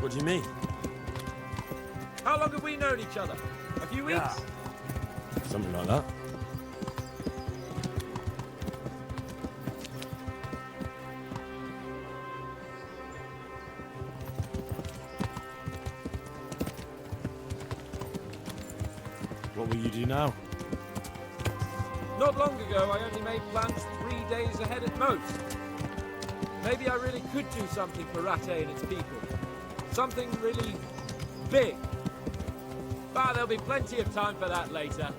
What do you mean? How long have we known each other? A few weeks? Yeah. Something like that. What will you do now? Not long ago, I only made plans 3 days ahead at most. Maybe I really could do something for Rattay and its people. Something really big. But there'll be plenty of time for that later.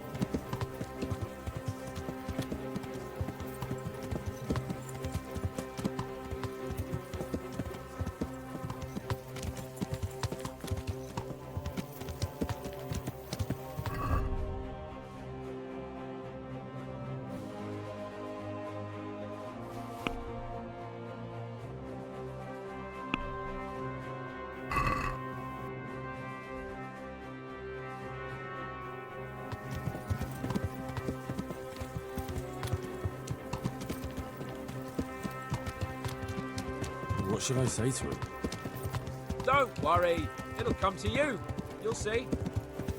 What should I say to him? Don't worry. It'll come to you. You'll see.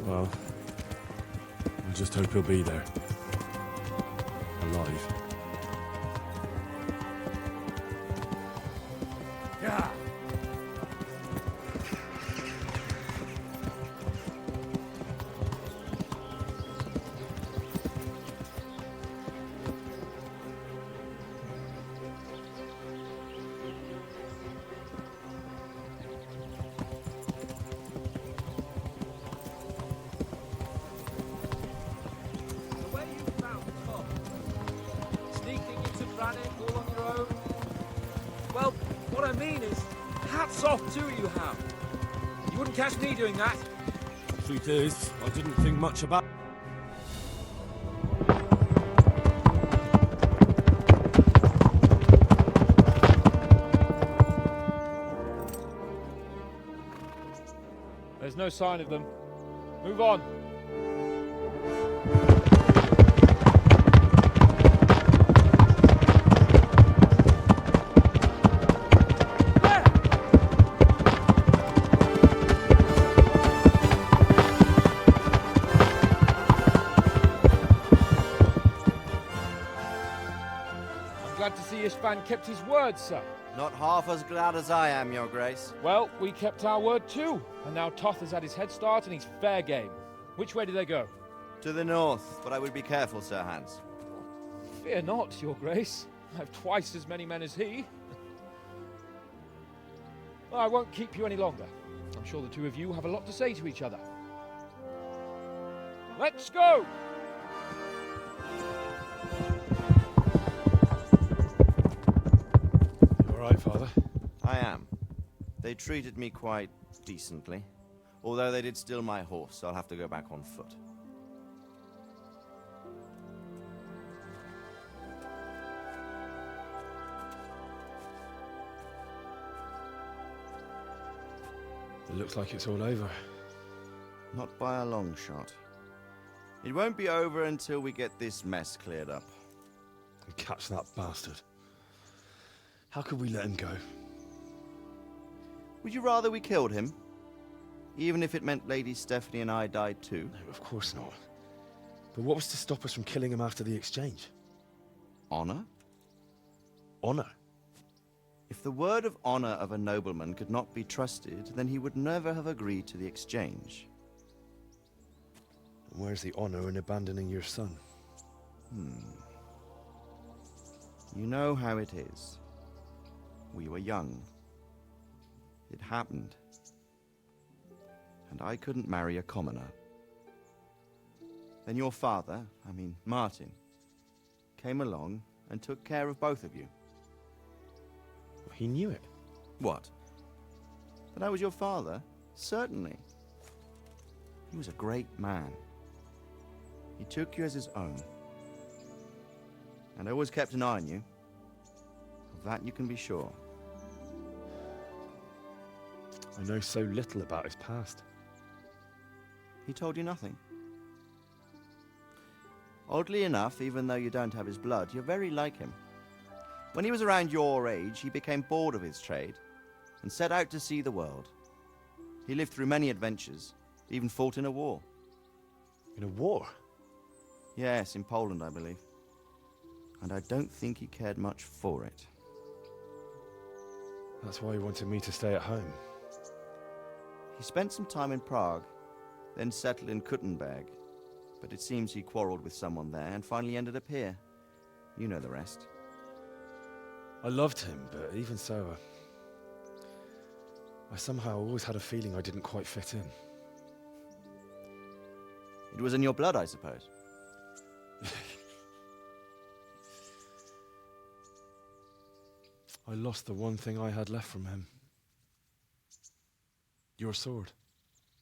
Well, I just hope he'll be there. Alive. Yeah. Well, what I mean is, hats off to you, Ham. You wouldn't catch me doing that. Truth is, I didn't think much about. There's no sign of them. Move on. Glad to see Ishvan kept his word, sir. Not half as glad as I am, Your Grace. Well, we kept our word too. And now Toth has had his head start and he's fair game. Which way do they go? To the north, but I would be careful, Sir Hans. Fear not, Your Grace. I have twice as many men as he. Well, I won't keep you any longer. I'm sure the two of you have a lot to say to each other. Let's go! All right, Father. I am. They treated me quite decently. Although they did steal my horse, so I'll have to go back on foot. It looks like it's all over. Not by a long shot. It won't be over until we get this mess cleared up. And catch that bastard. How could we let him go? Would you rather we killed him? Even if it meant Lady Stephanie and I died too? No, of course not. But what was to stop us from killing him after the exchange? Honor? Honor? If the word of honor of a nobleman could not be trusted, then he would never have agreed to the exchange. And where's the honor in abandoning your son? You know how it is. We were young. It happened. And I couldn't marry a commoner. Then your father, Martin, came along and took care of both of you. Well, he knew it. What? That I was your father? Certainly. He was a great man. He took you as his own. And always kept an eye on you. Of that you can be sure. I know so little about his past. He told you nothing? Oddly enough, even though you don't have his blood, you're very like him. When he was around your age, he became bored of his trade and set out to see the world. He lived through many adventures, even fought in a war. In a war? Yes, in Poland, I believe. And I don't think he cared much for it. That's why he wanted me to stay at home. He spent some time in Prague, then settled in Kuttenberg. But it seems he quarreled with someone there and finally ended up here. You know the rest. I loved him, but even so, I somehow always had a feeling I didn't quite fit in. It was in your blood, I suppose. I lost the one thing I had left from him. Your sword.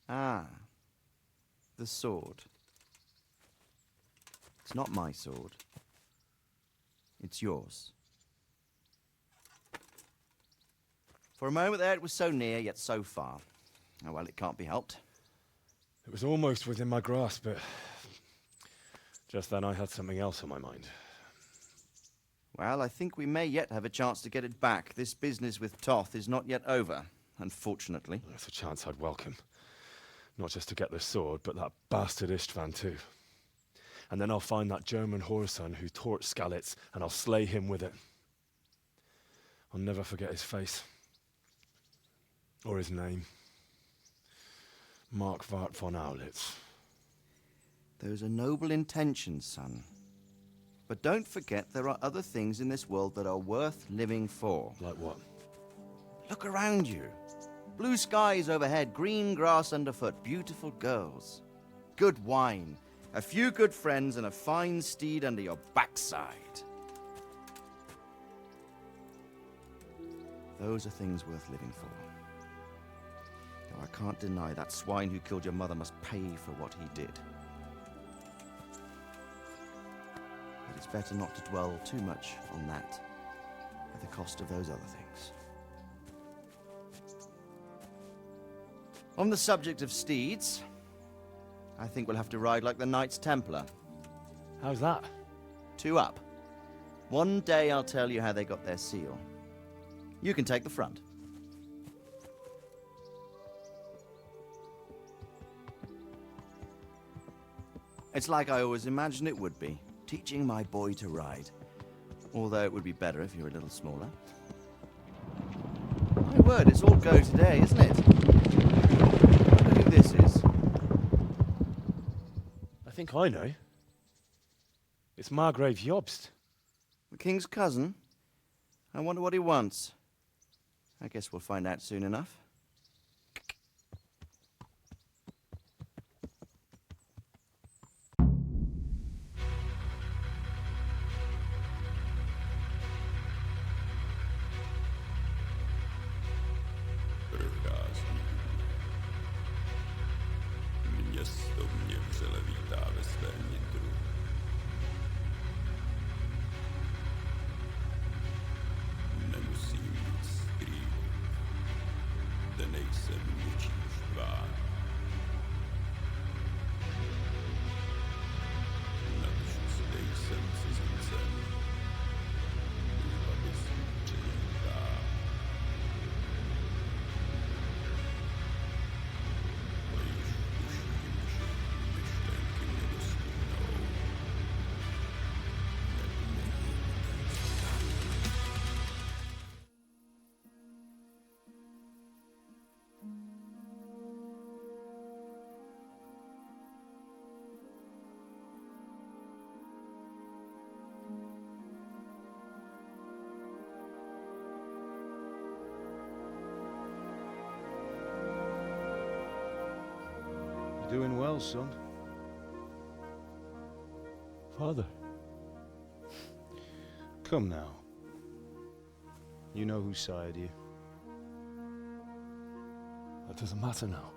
Ah, the sword. It's not my sword. It's yours. For a moment there, it was so near, yet so far. Oh, well, it can't be helped. It was almost within my grasp, but just then I had something else on my mind. Well, I think we may yet have a chance to get it back. This business with Toth is not yet over, unfortunately. That's a chance I'd welcome. Not just to get the sword, but that bastard Istvan too. And then I'll find that German whoreson who torched Skalitz, and I'll slay him with it. I'll never forget his face. Or his name. Mark Vart von Aulitz. Those are noble intentions, son. But don't forget there are other things in this world that are worth living for. Like what? Look around you. Blue skies overhead, green grass underfoot, beautiful girls. Good wine, a few good friends, and a fine steed under your backside. Those are things worth living for. Now, I can't deny that swine who killed your mother must pay for what he did. But it's better not to dwell too much on that at the cost of those other things. On the subject of steeds, I think we'll have to ride like the Knights Templar. How's that? 2 up. One day I'll tell you how they got their seal. You can take the front. It's like I always imagined it would be, teaching my boy to ride. Although it would be better if you were a little smaller. My word, it's all go today, isn't it? I wonder who this is. I think I know. It's Margrave Jobst. The king's cousin? I wonder what he wants. I guess we'll find out soon enough. Město mě vřele vítá ve svém nitru. Nemusím nic skrývat, zde nejsem ničím štván. Natož zde jsem cizincem, aby si přijel. Doing well, son. Father. Come now. You know who sired you. That doesn't matter now.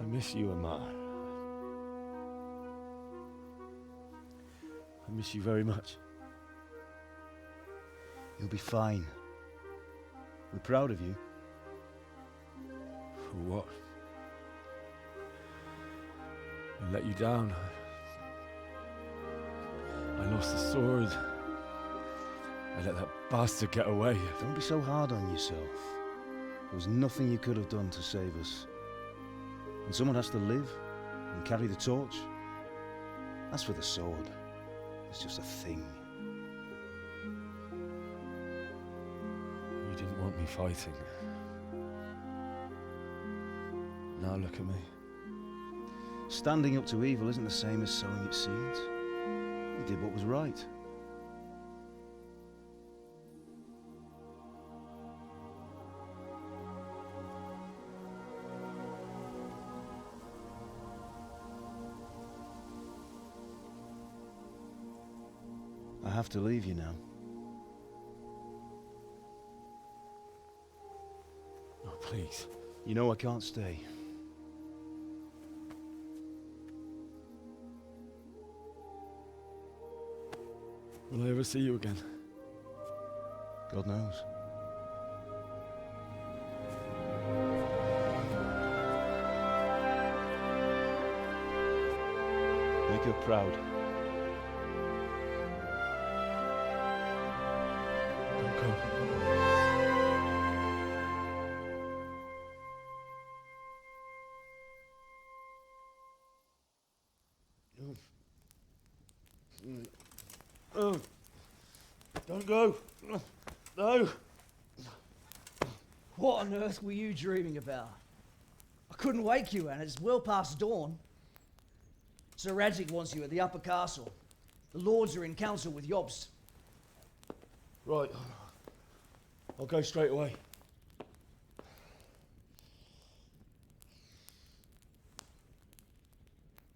I miss you, Amar. I miss you very much. You'll be fine. We're proud of you. For what? I let you down. I lost the sword. I let that bastard get away. Don't be so hard on yourself. There was nothing you could have done to save us. And someone has to live and carry the torch. As for the sword, it's just a thing. You didn't want me fighting. Now look at me. Standing up to evil isn't the same as sowing its seeds. You did what was right. I have to leave you now. Oh, please. You know I can't stay. Will I ever see you again? God knows. Make her proud. Don't go. Oh, don't go. No. What on earth were you dreaming about? I couldn't wake you, and it's well past dawn. Sir Radzig wants you at the upper castle. The lords are in council with Jobst. Right. I'll go straight away.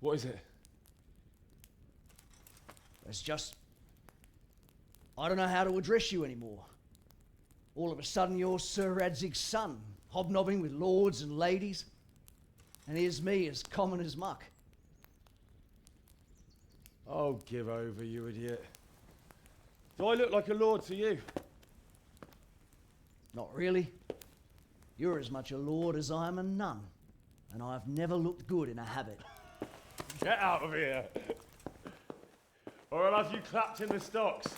What is it? It's just... I don't know how to address you anymore. All of a sudden you're Sir Radzig's son, hobnobbing with lords and ladies. And here's me, as common as muck. Oh, give over, you idiot. Do I look like a lord to you? Not really. You're as much a lord as I am a nun. And I've never looked good in a habit. Get out of here! Or I'll have you clapped in the stocks.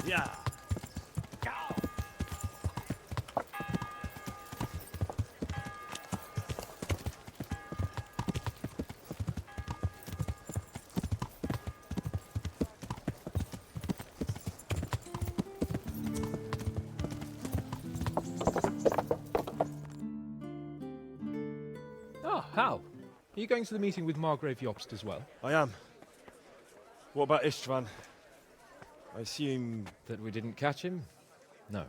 Yeah. Ah, Hal. Are you going to the meeting with Margrave Jobst as well? I am. What about Istvan? I assume... That we didn't catch him? No.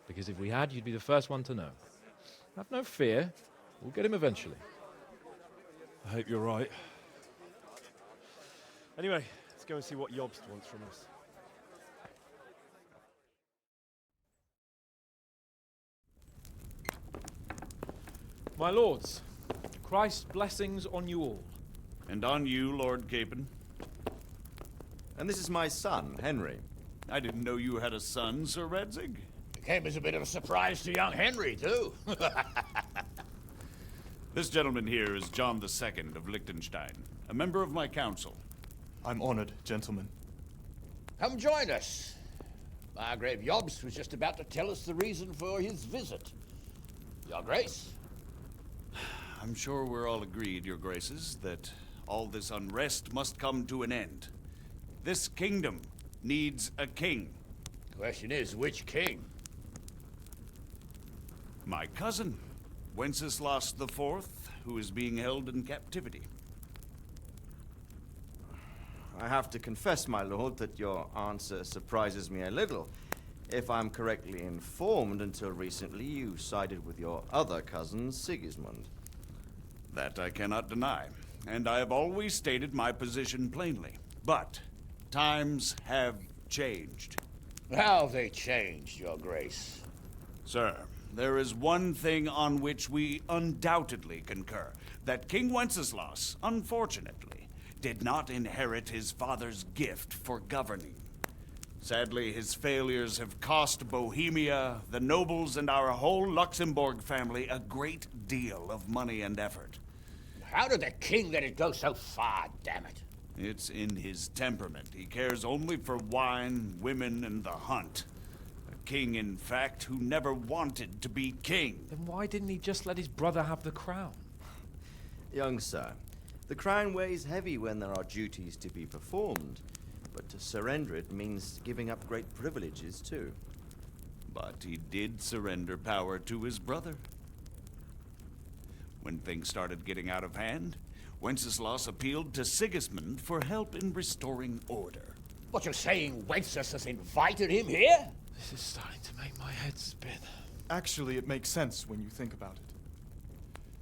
Because if we had, you'd be the first one to know. Have no fear. We'll get him eventually. I hope you're right. Anyway, let's go and see what Jobst wants from us. My lords, Christ's blessings on you all. And on you, Lord Capon. And this is my son, Henry. I didn't know you had a son, Sir Radzig. It came as a bit of a surprise to young Henry, too. This gentleman here is John II of Liechtenstein, a member of my council. I'm honored, gentlemen. Come join us. Margrave Jobst was just about to tell us the reason for his visit. Your Grace? I'm sure we're all agreed, Your Graces, that all this unrest must come to an end. This kingdom needs a king. Question is, which king? My cousin, Wenceslas IV, who is being held in captivity. I have to confess, my lord, that your answer surprises me a little. If I'm correctly informed, until recently you sided with your other cousin, Sigismund. That I cannot deny, and I have always stated my position plainly. But times have changed. How have they changed, Your Grace? Sir, there is one thing on which we undoubtedly concur. That King Wenceslas, unfortunately, did not inherit his father's gift for governing. Sadly, his failures have cost Bohemia, the nobles, and our whole Luxembourg family a great deal of money and effort. How did the king let it go so far, damn it? It's in his temperament. He cares only for wine, women, and the hunt. A king, in fact, who never wanted to be king. Then why didn't he just let his brother have the crown? Young sir, the crown weighs heavy when there are duties to be performed, but to surrender it means giving up great privileges too. But he did surrender power to his brother. When things started getting out of hand, Wenceslas appealed to Sigismund for help in restoring order. What, you're saying Wenceslas has invited him here? This is starting to make my head spin. Actually, it makes sense when you think about it.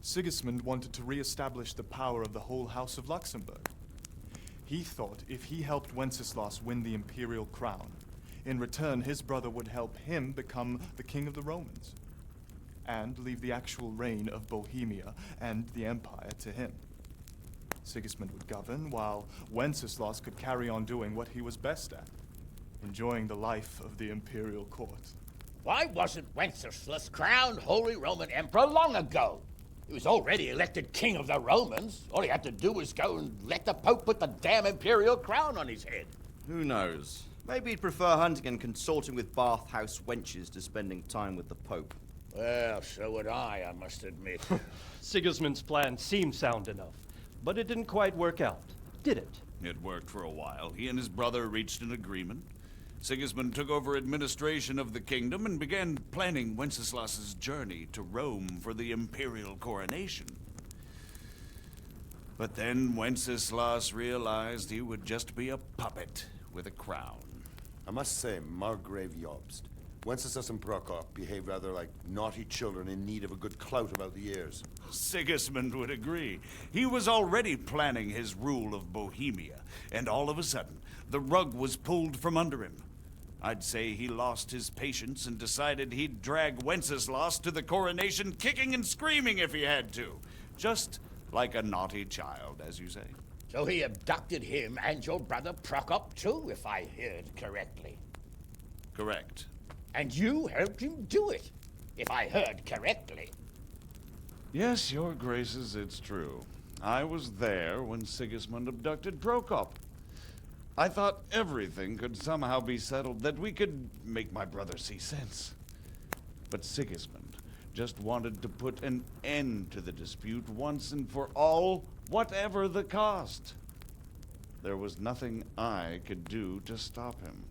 Sigismund wanted to re-establish the power of the whole House of Luxembourg. He thought if he helped Wenceslas win the imperial crown, in return his brother would help him become the king of the Romans, and leave the actual reign of Bohemia and the empire to him. Sigismund would govern, while Wenceslas could carry on doing what he was best at, enjoying the life of the imperial court. Why wasn't Wenceslas crowned Holy Roman Emperor long ago? He was already elected king of the Romans. All he had to do was go and let the Pope put the damn imperial crown on his head. Who knows? Maybe he'd prefer hunting and consorting with bathhouse wenches to spending time with the Pope. Well, so would I must admit. Sigismund's plan seemed sound enough, but it didn't quite work out, did it? It worked for a while. He and his brother reached an agreement. Sigismund took over administration of the kingdom and began planning Wenceslas's journey to Rome for the imperial coronation. But then Wenceslas realized he would just be a puppet with a crown. I must say, Margrave Jobst, Wenceslas and Prokop behave rather like naughty children in need of a good clout about the ears. Sigismund would agree. He was already planning his rule of Bohemia, and all of a sudden, the rug was pulled from under him. I'd say he lost his patience and decided he'd drag Wenceslas to the coronation kicking and screaming if he had to. Just like a naughty child, as you say. So he abducted him and your brother Prokop too, if I heard correctly. Correct. And you helped him do it, if I heard correctly. Yes, your graces, it's true. I was there when Sigismund abducted Prokop. I thought everything could somehow be settled, that we could make my brother see sense. But Sigismund just wanted to put an end to the dispute once and for all, whatever the cost. There was nothing I could do to stop him.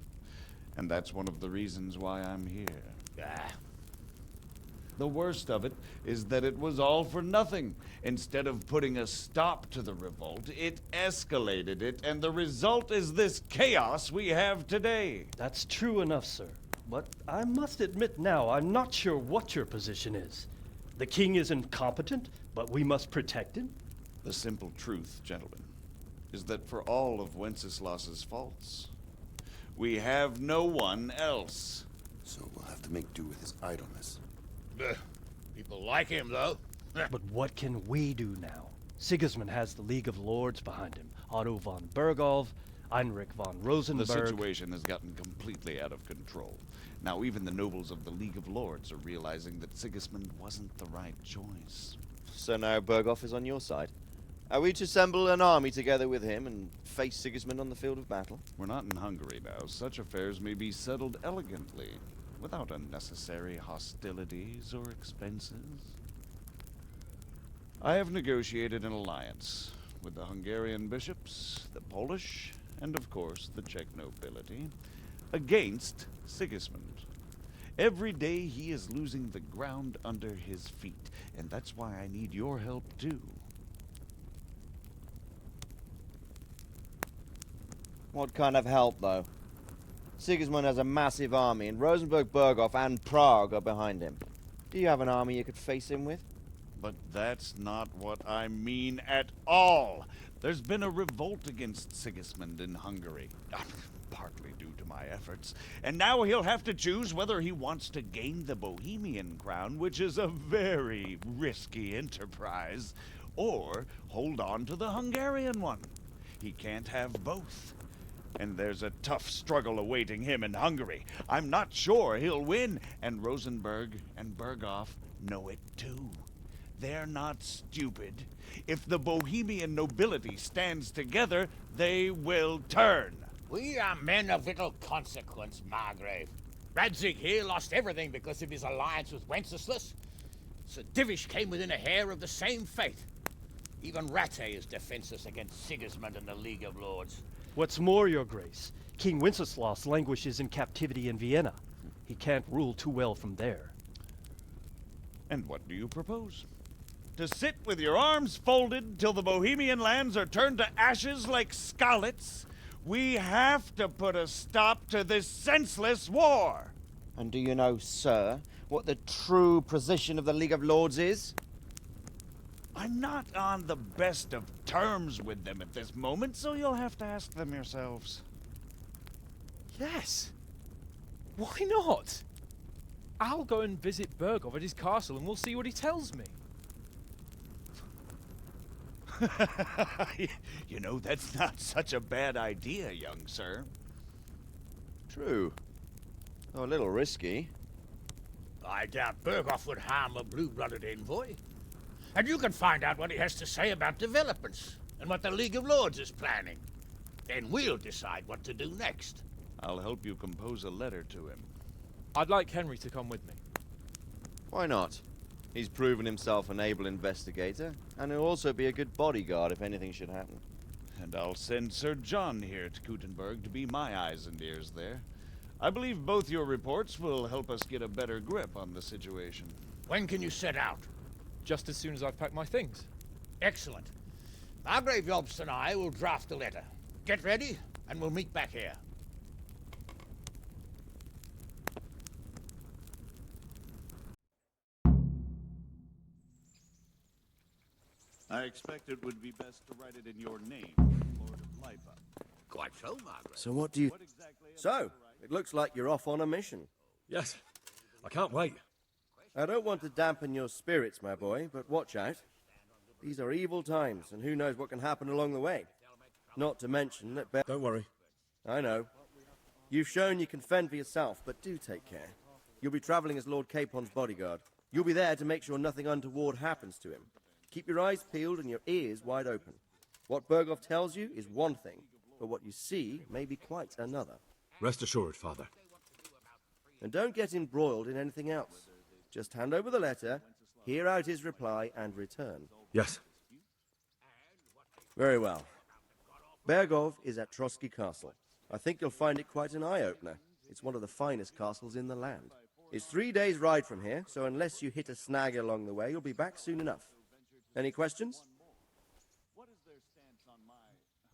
And that's one of the reasons why I'm here. The worst of it is that it was all for nothing. Instead of putting a stop to the revolt, it escalated it, and the result is this chaos we have today. That's true enough, sir. But I must admit now, I'm not sure what your position is. The king is incompetent, but we must protect him? The simple truth, gentlemen, is that for all of Wenceslas's faults, we have no one else. So we'll have to make do with his idleness. People like him, though. But what can we do now? Sigismund has the League of Lords behind him. Otto von Bergolf, Heinrich von Rosenberg. The situation has gotten completely out of control. Now even the nobles of the League of Lords are realizing that Sigismund wasn't the right choice. So now Bergolf is on your side. Are we to assemble an army together with him and face Sigismund on the field of battle? We're not in Hungary now. Such affairs may be settled elegantly, without unnecessary hostilities or expenses. I have negotiated an alliance with the Hungarian bishops, the Polish, and of course the Czech nobility, against Sigismund. Every day he is losing the ground under his feet, and that's why I need your help too. What kind of help, though? Sigismund has a massive army, and Rosenborg, Berghof, and Prague are behind him. Do you have an army you could face him with? But that's not what I mean at all. There's been a revolt against Sigismund in Hungary, partly due to my efforts, and now he'll have to choose whether he wants to gain the Bohemian crown, which is a very risky enterprise, or hold on to the Hungarian one. He can't have both. And there's a tough struggle awaiting him in Hungary. I'm not sure he'll win, and Rosenborg and Berghof know it too. They're not stupid. If the Bohemian nobility stands together, they will turn. We are men of little consequence, Margrave. Radzig here lost everything because of his alliance with Wenceslas. Sir Divish came within a hair of the same fate. Even Rattay is defenseless against Sigismund and the League of Lords. What's more, Your Grace, King Wenceslas languishes in captivity in Vienna. He can't rule too well from there. And what do you propose? To sit with your arms folded till the Bohemian lands are turned to ashes like Skalitz? We have to put a stop to this senseless war! And do you know, sir, what the true position of the League of Lords is? I'm not on the best of terms with them at this moment, so you'll have to ask them yourselves. Yes. Why not? I'll go and visit Berghof at his castle and we'll see what he tells me. You know, that's not such a bad idea, young sir. True. Though a little risky. I doubt Berghof would harm a blue-blooded envoy. And you can find out what he has to say about developments and what the League of Lords is planning. Then we'll decide what to do next. I'll help you compose a letter to him. I'd like Henry to come with me. Why not? He's proven himself an able investigator, and he'll also be a good bodyguard if anything should happen. And I'll send Sir John here to Kuttenberg to be my eyes and ears there. I believe both your reports will help us get a better grip on the situation. When can you set out? Just as soon as I've packed my things. Excellent. Margrave Jobst and I will draft the letter. Get ready, and we'll meet back here. I expect it would be best to write it in your name, Lord of Lipa. Quite so, Margaret. So what do you... So, it looks like you're off on a mission. Yes, I can't wait. I don't want to dampen your spirits, my boy, but watch out. These are evil times, and who knows what can happen along the way. Not to mention that... Don't worry. I know. You've shown you can fend for yourself, but do take care. You'll be traveling as Lord Capon's bodyguard. You'll be there to make sure nothing untoward happens to him. Keep your eyes peeled and your ears wide open. What Berghof tells you is one thing, but what you see may be quite another. Rest assured, Father. And don't get embroiled in anything else. Just hand over the letter, hear out his reply, and return. Yes. Very well. Berghof is at Trotsky Castle. I think you'll find it quite an eye-opener. It's one of the finest castles in the land. It's 3 days' ride from here, so unless you hit a snag along the way, you'll be back soon enough. Any questions?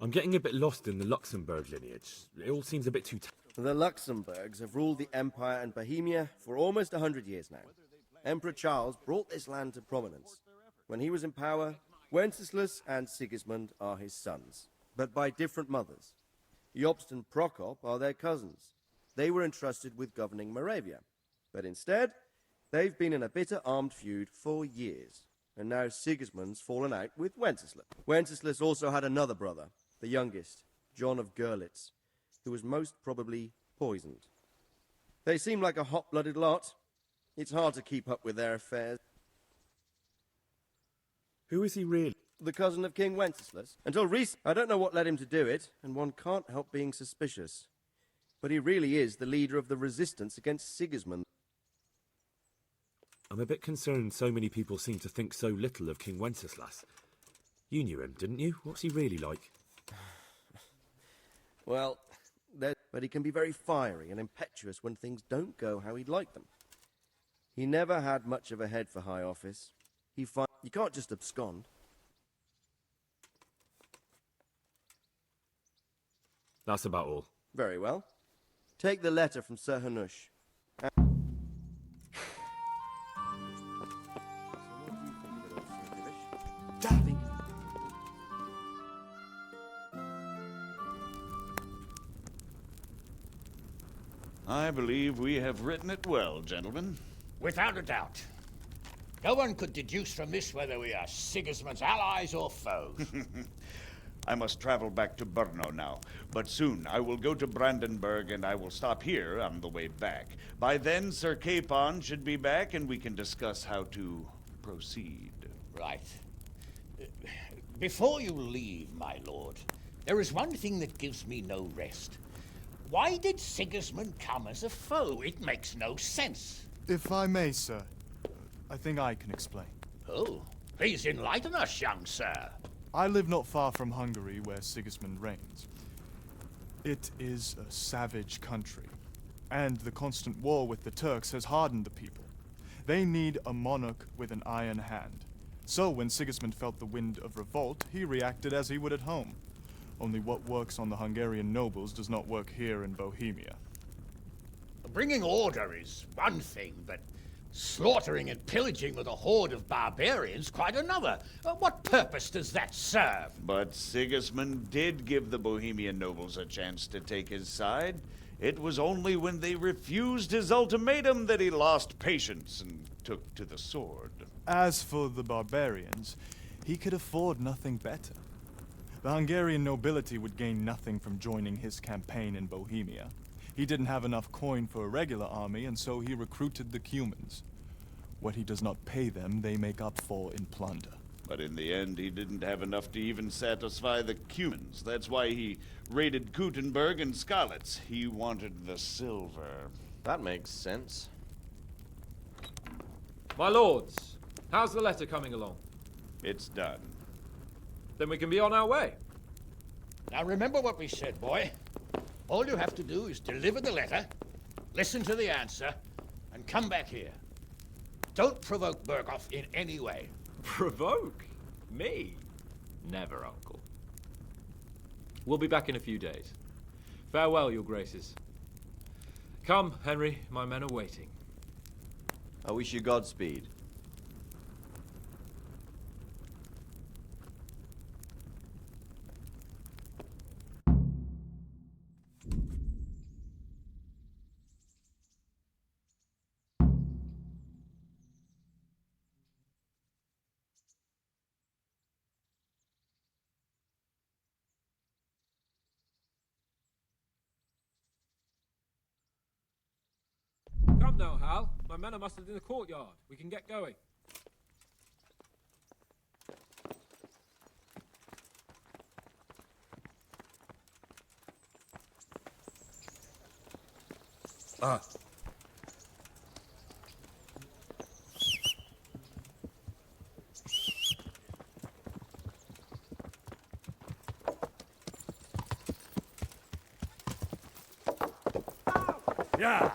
I'm getting a bit lost in the Luxembourg lineage. It all seems a bit too... The Luxembourgs have ruled the Empire and Bohemia for almost 100 years now. Emperor Charles brought this land to prominence. When he was in power, Wenceslas and Sigismund are his sons, but by different mothers. Jobst and Prokop are their cousins. They were entrusted with governing Moravia, but instead, they've been in a bitter armed feud for years. And now Sigismund's fallen out with Wenceslas. Wenceslas also had another brother, the youngest, John of Görlitz, who was most probably poisoned. They seem like a hot-blooded lot. It's hard to keep up with their affairs. Who is he really? The cousin of King Wenceslas. Until recently, I don't know what led him to do it, and one can't help being suspicious. But he really is the leader of the resistance against Sigismund. I'm a bit concerned so many people seem to think so little of King Wenceslas. You knew him, didn't you? What's he really like? Well, But he can be very fiery and impetuous when things don't go how he'd like them. He never had much of a head for high office. You can't just abscond. That's about all. Very well. Take the letter from Sir Hanush. I believe we have written it well, gentlemen. Without a doubt. No one could deduce from this whether we are Sigismund's allies or foes. I must travel back to Brno now, but soon I will go to Brandenburg and I will stop here on the way back. By then, Sir Capon should be back and we can discuss how to proceed. Right. Before you leave, my lord, there is one thing that gives me no rest. Why did Sigismund come as a foe? It makes no sense. If I may, sir, I think I can explain. Oh, please enlighten us, young sir. I live not far from Hungary, where Sigismund reigns. It is a savage country, and the constant war with the Turks has hardened the people. They need a monarch with an iron hand. So when Sigismund felt the wind of revolt, he reacted as he would at home. Only what works on the Hungarian nobles does not work here in Bohemia. Bringing order is one thing, but slaughtering and pillaging with a horde of barbarians quite another. What purpose does that serve? But Sigismund did give the Bohemian nobles a chance to take his side. It was only when they refused his ultimatum that he lost patience and took to the sword. As for the barbarians, he could afford nothing better. The Hungarian nobility would gain nothing from joining his campaign in Bohemia. He didn't have enough coin for a regular army, and so he recruited the Cumans. What he does not pay them, they make up for in plunder. But in the end, he didn't have enough to even satisfy the Cumans. That's why he raided Gutenberg and Skalitz. He wanted the silver. That makes sense. My lords, how's the letter coming along? It's done. Then we can be on our way. Now remember what we said, boy. All you have to do is deliver the letter, listen to the answer, and come back here. Don't provoke Berghoff in any way. Provoke? Me? Never, Uncle. We'll be back in a few days. Farewell, your graces. Come, Henry, my men are waiting. I wish you Godspeed. Come now, Hal. My men are mustered in the courtyard. We can get going. Yeah!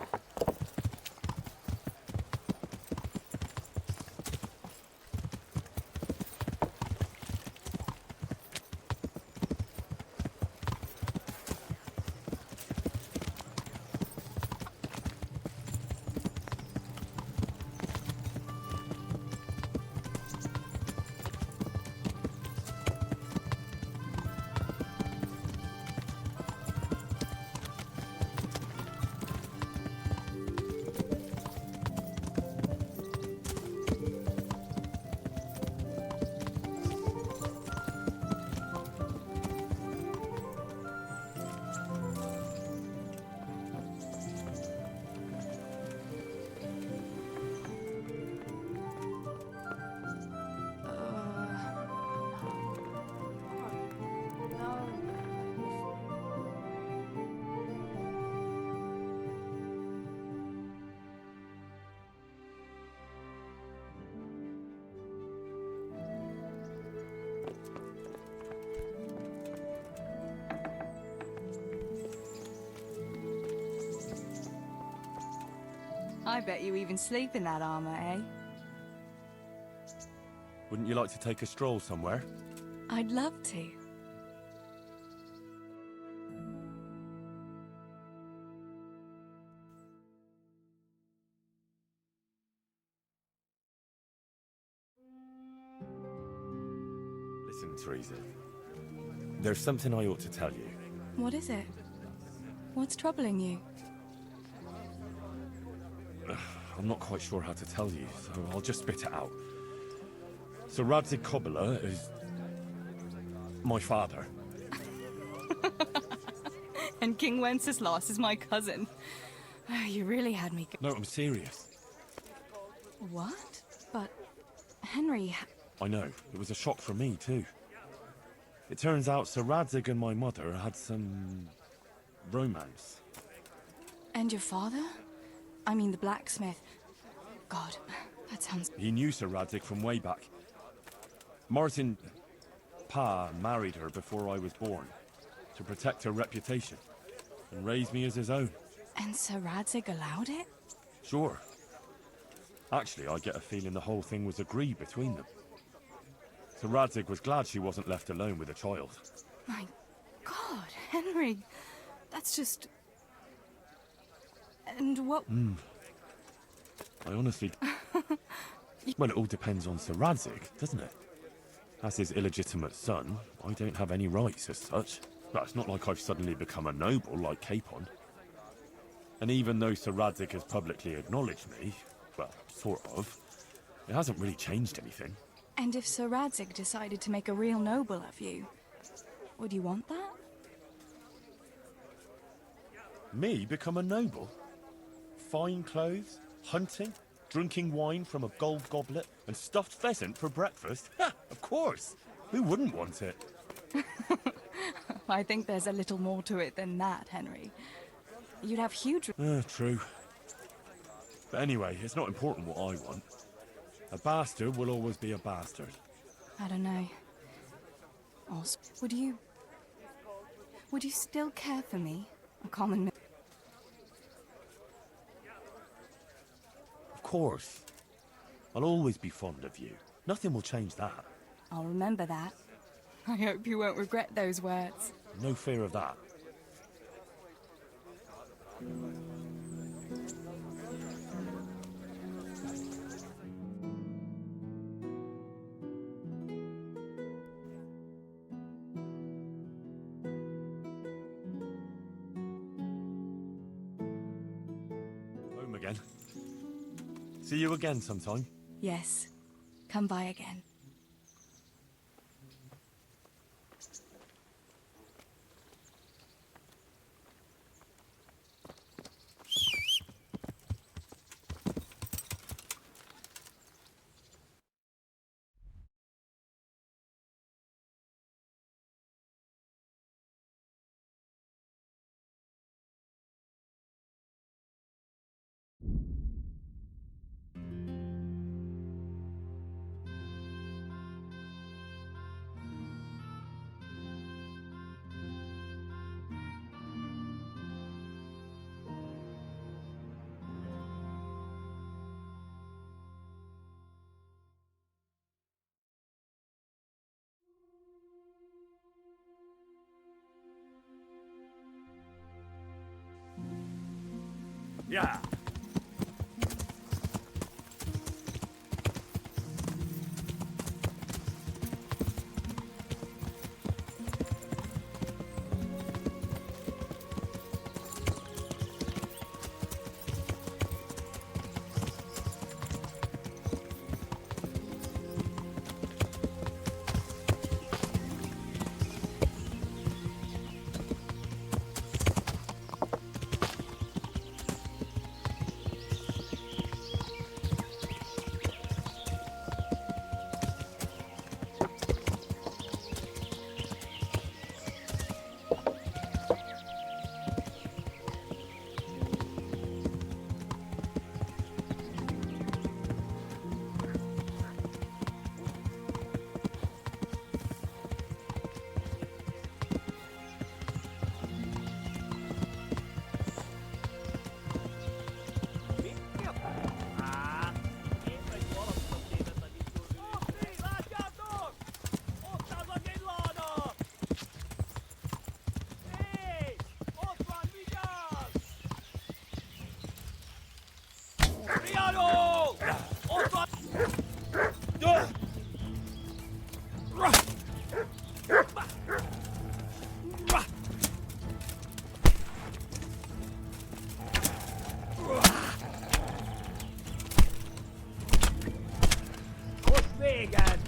I bet you even sleep in that armor, eh? Wouldn't you like to take a stroll somewhere? I'd love to. Listen, Teresa. There's something I ought to tell you. What is it? What's troubling you? I'm not quite sure how to tell you, so I'll just spit it out. So Radzig Kobyla is... my father. And King Wenceslas is my cousin. You really had me... No, I'm serious. What? But... Henry... I know. It was a shock for me, too. It turns out Sir Radzig and my mother had some... romance. And your father? I mean the blacksmith. God, that sounds... He knew Sir Radzig from way back. Martin... Pa married her before I was born. To protect her reputation. And raise me as his own. And Sir Radzig allowed it? Sure. Actually, I get a feeling the whole thing was agreed between them. Sir Radzig was glad she wasn't left alone with a child. My God, Henry. That's just... And what... I honestly... Well, it all depends on Sir Radzig, doesn't it? As his illegitimate son, I don't have any rights as such. But it's not like I've suddenly become a noble like Capon. And even though Sir Radzig has publicly acknowledged me, well, sort of, it hasn't really changed anything. And if Sir Radzig decided to make a real noble of you, would you want that? Me become a noble? Fine clothes, hunting, drinking wine from a gold goblet, and stuffed pheasant for breakfast? Ha! Of course! Who wouldn't want it? I think there's a little more to it than that, Henry. You'd have huge... True. But anyway, it's not important what I want. A bastard will always be a bastard. I don't know. Also, would you still care for me? A common... Of course. I'll always be fond of you. Nothing will change that. I'll remember that. I hope you won't regret those words. No fear of that. Home again. See you again sometime. Yes. Come by again. Yeah. Végen!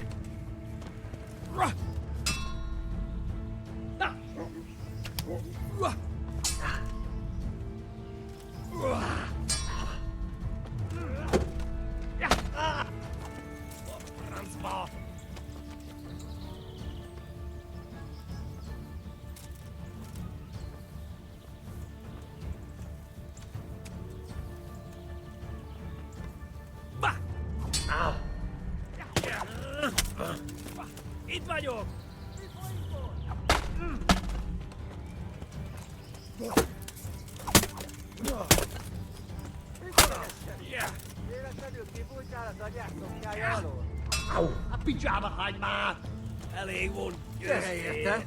Itt vagyok! Véletlenül kibújtál az agyák szoknyája alól? A picsába hagyd már! Elég volt. Gyere érte!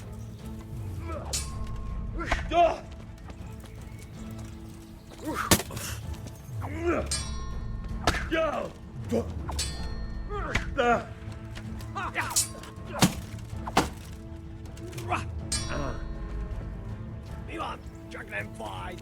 Mi van? Csak nem fáj!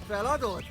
Feladod?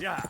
Yeah.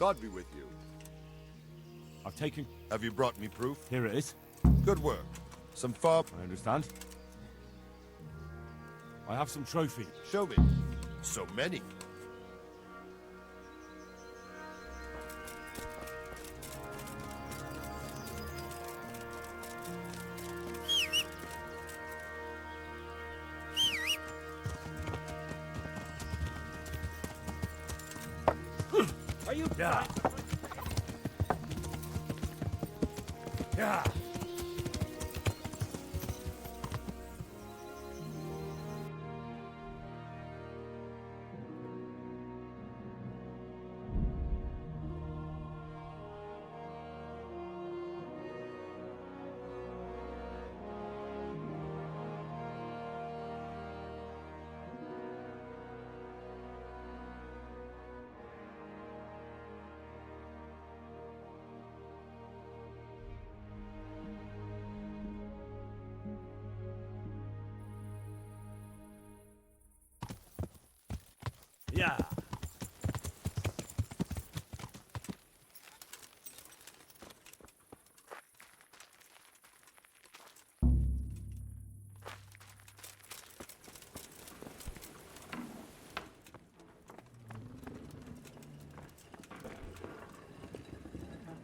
God be with you. I've taken... Have you brought me proof? Here it is. Good work. Some fob. I understand. I have some trophies. Show me. So many. Are you... Yeah. Yeah. Yeah.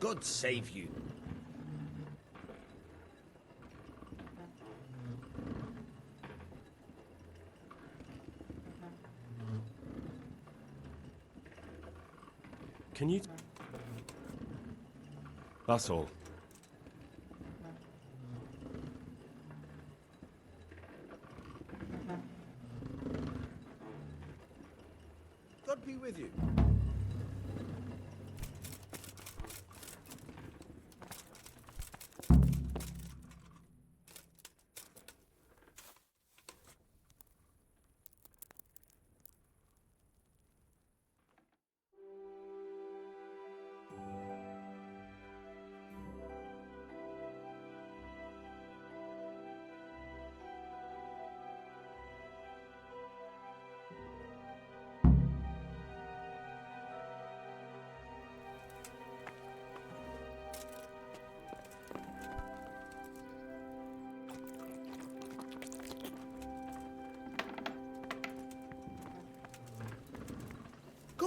God save you. Can you... That's all. God be with you.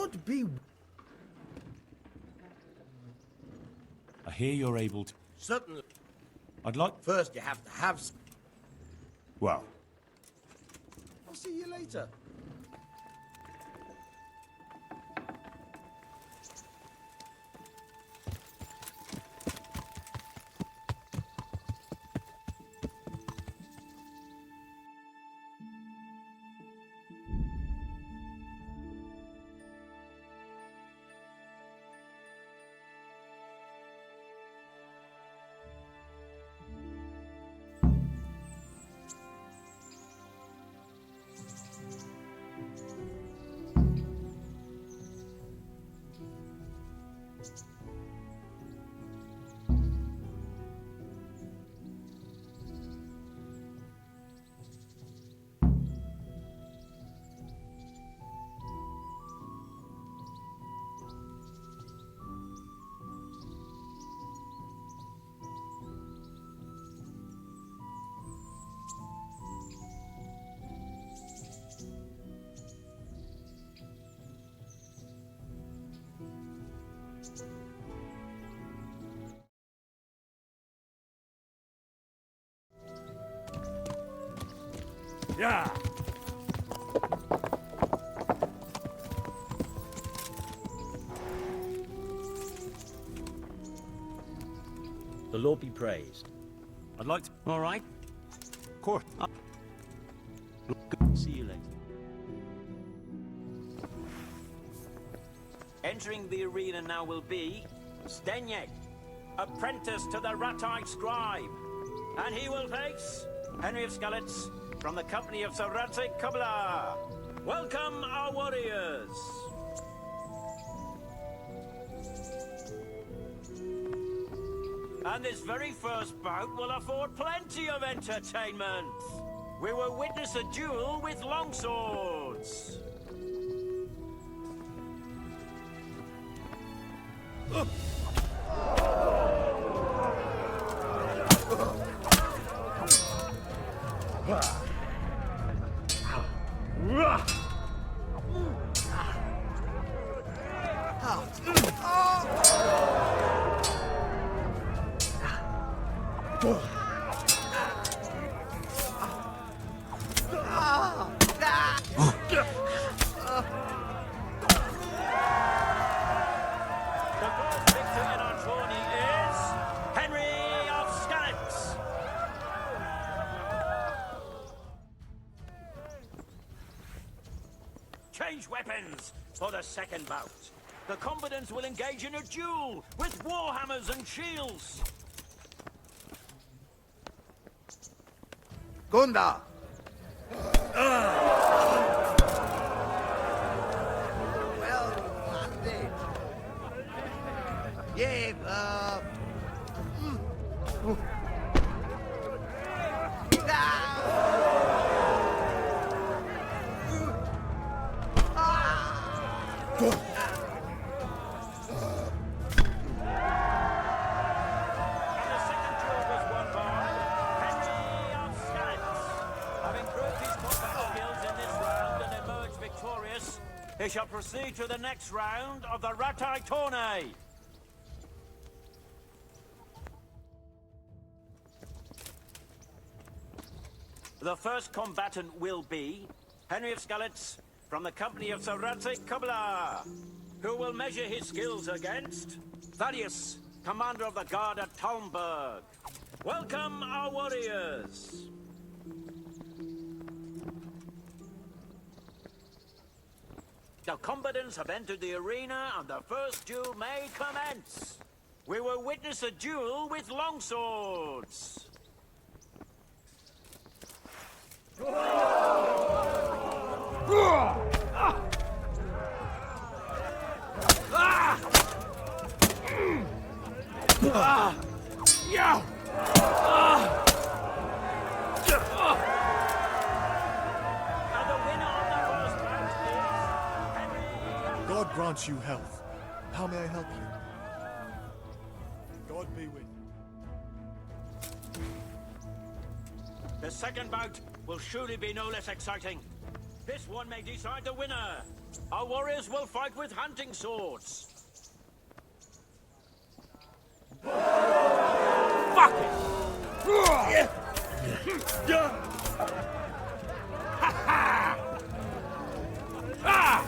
God be... I hear you're able to... Certainly. I'd like... First, you have to have... Well, I'll see you later. yeah. The Lord be praised. I'd like to... All right. Court. See you later. entering the arena now will be Stenyek, apprentice to the Ratai scribe. And he will face Henry of Skalitz from the company of Saratsek Kabla. Welcome, our warriors. And this very first bout will afford plenty of entertainment. We will witness a duel with longswords. Change weapons for the second bout. The combatants will engage in a duel with warhammers and shields. Gunda! Well landed. Yeah, He shall proceed to the next round of the Ratai tourney. The first combatant will be Henry of Skalitz from the company of Saratsek Kabla, who will measure his skills against Thaddeus, commander of the guard at Talmberg. Welcome, our warriors. The combatants have entered the arena and the first duel may commence. We will witness a duel with longswords. God grants you health. How may I help you? God be with you. The second bout will surely be no less exciting. This one may decide the winner. Our warriors will fight with hunting swords. Fuck it! Ha ha! Ah!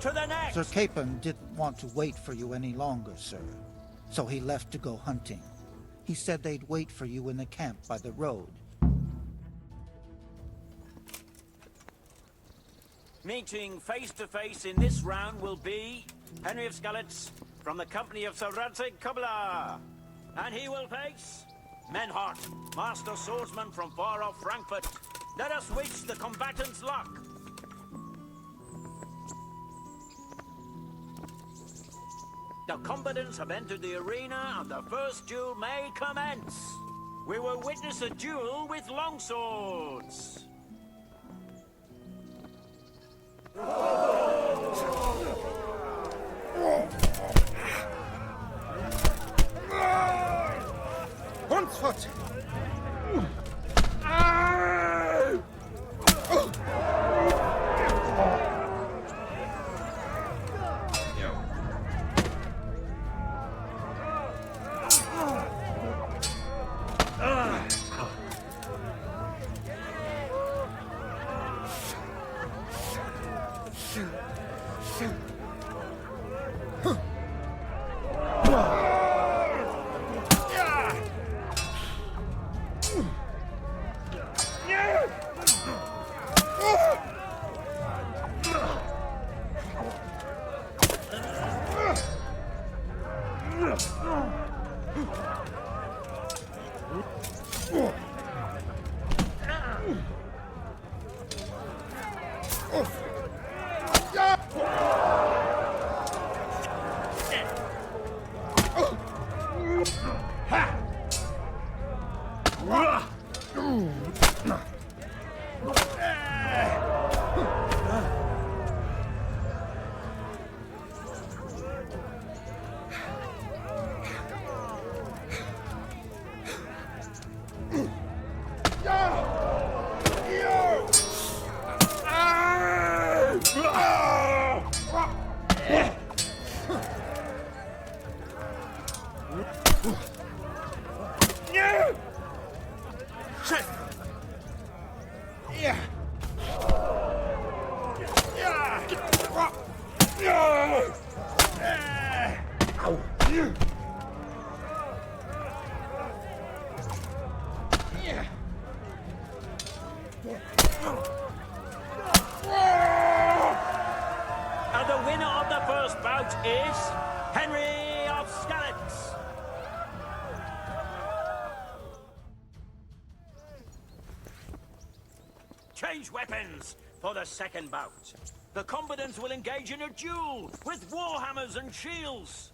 To the next. Sir Capon didn't want to wait for you any longer, sir. So he left to go hunting. He said they'd wait for you in the camp by the road. Meeting face to face in this round will be Henry of Skalitz from the company of Saratsek Kabla. And he will face Menhart, master swordsman from far off Frankfurt. Let us wish the combatants luck. The combatants have entered the arena and the first duel may commence. We will witness a duel with longswords. And the winner of the first bout is Henry of Skalitz. Change weapons for the second bout. The combatants will engage in a duel with warhammers and shields.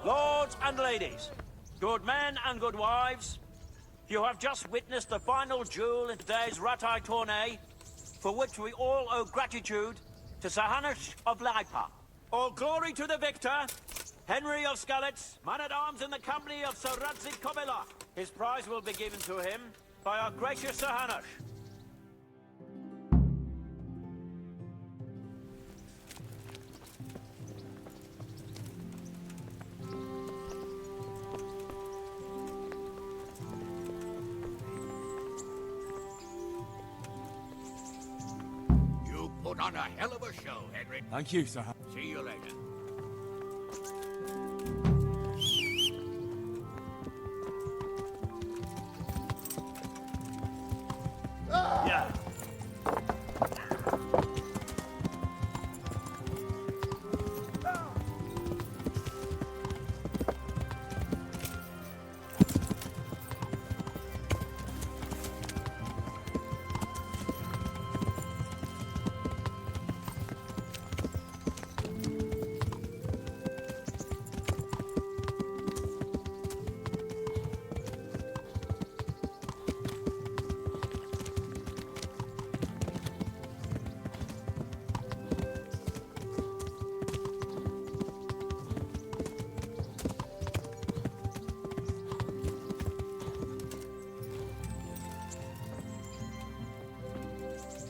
Lords and ladies, good men and good wives, you have just witnessed the final duel in today's Ratai tourney, for which we all owe gratitude to Sir Hanush of Laipa. All glory to the victor, Henry of Skalitz, man-at-arms in the company of Sir Radzik Kobila. His prize will be given to him by our gracious Sir Hanush. You put on a hell of a show, Henry. Thank you, Sir. See you later. Yeah.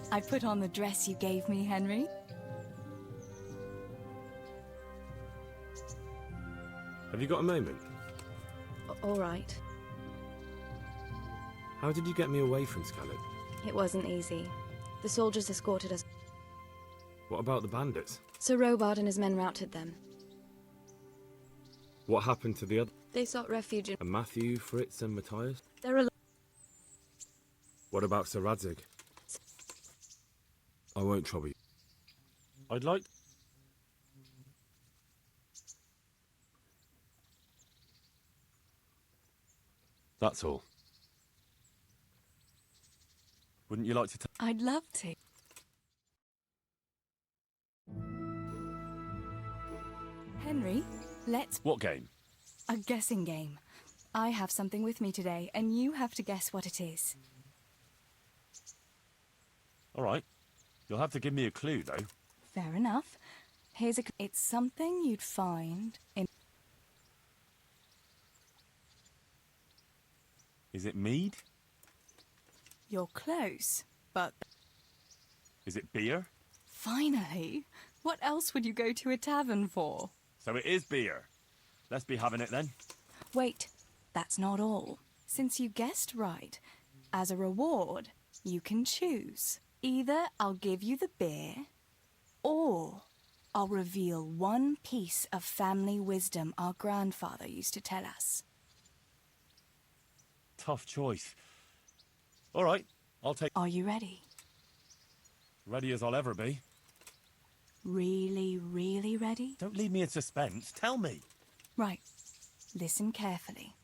I put on the dress you gave me, Henry. Have you got a moment? All right. How did you get me away from Scarlet? It wasn't easy. The soldiers escorted us. What about the bandits? Sir Robard and his men routed them. What happened to the other? They sought refuge in... And Matthew, Fritz, and Matthias? They're alive. What about Sir Radzig? I won't trouble you. I'd like... That's all. Wouldn't you like to I'd love to. Henry, let's... What game? A guessing game. I have something with me today, and you have to guess what it is. All right. You'll have to give me a clue, though. Fair enough. Here's a... It's something you'd find in... Is it mead? You're close, but... Is it beer? Finally! What else would you go to a tavern for? So it is beer. Let's be having it then. Wait, that's not all. Since you guessed right, as a reward, you can choose. Either I'll give you the beer, or I'll reveal one piece of family wisdom our grandfather used to tell us. Tough choice. All right, I'll take... Are you ready? Ready as I'll ever be. Really, really ready? Don't leave me in suspense. Tell me. Right. Listen carefully.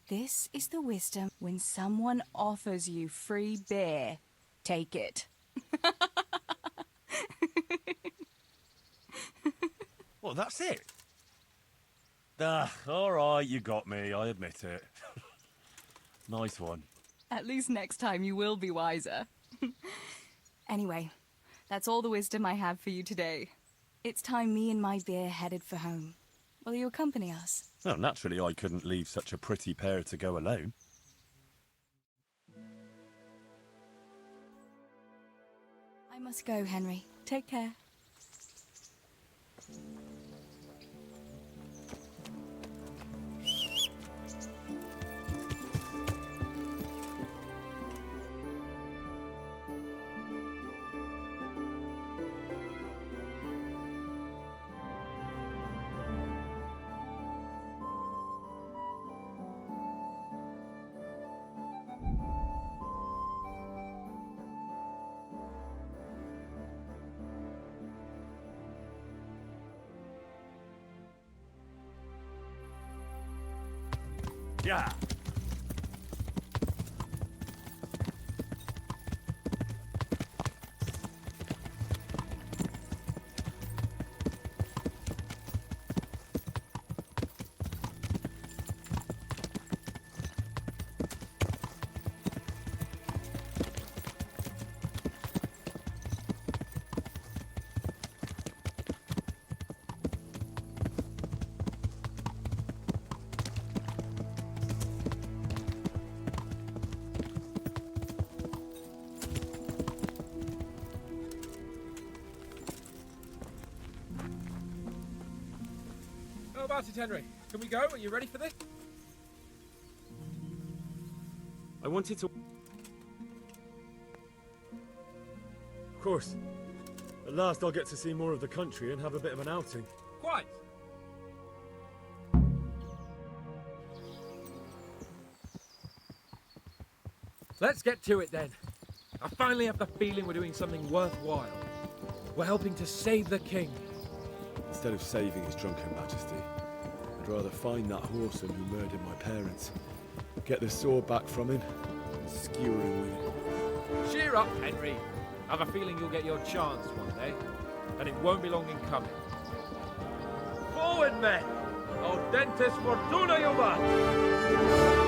This is the wisdom when someone offers you free beer. Take it. Well, that's it. All right, you got me. I admit it. Nice one. At least next time you will be wiser. Anyway, that's all the wisdom I have for you today. It's time me and my beer headed for home. Will you accompany us? Well, naturally, I couldn't leave such a pretty pair to go alone. I must go, Henry. Take care. Yeah. How about it, Henry? Can we go? Are you ready for this? I wanted to... Of course. At last I'll get to see more of the country and have a bit of an outing. Quite. Let's get to it then. I finally have the feeling we're doing something worthwhile. We're helping to save the king. Instead of saving his drunken majesty, I'd rather find that whoreson who murdered my parents, get the sword back from him, and skewer him with it. Cheer up, Henry. I've a feeling you'll get your chance one day, and it won't be long in coming. Forward, men! Audentes fortuna juvat!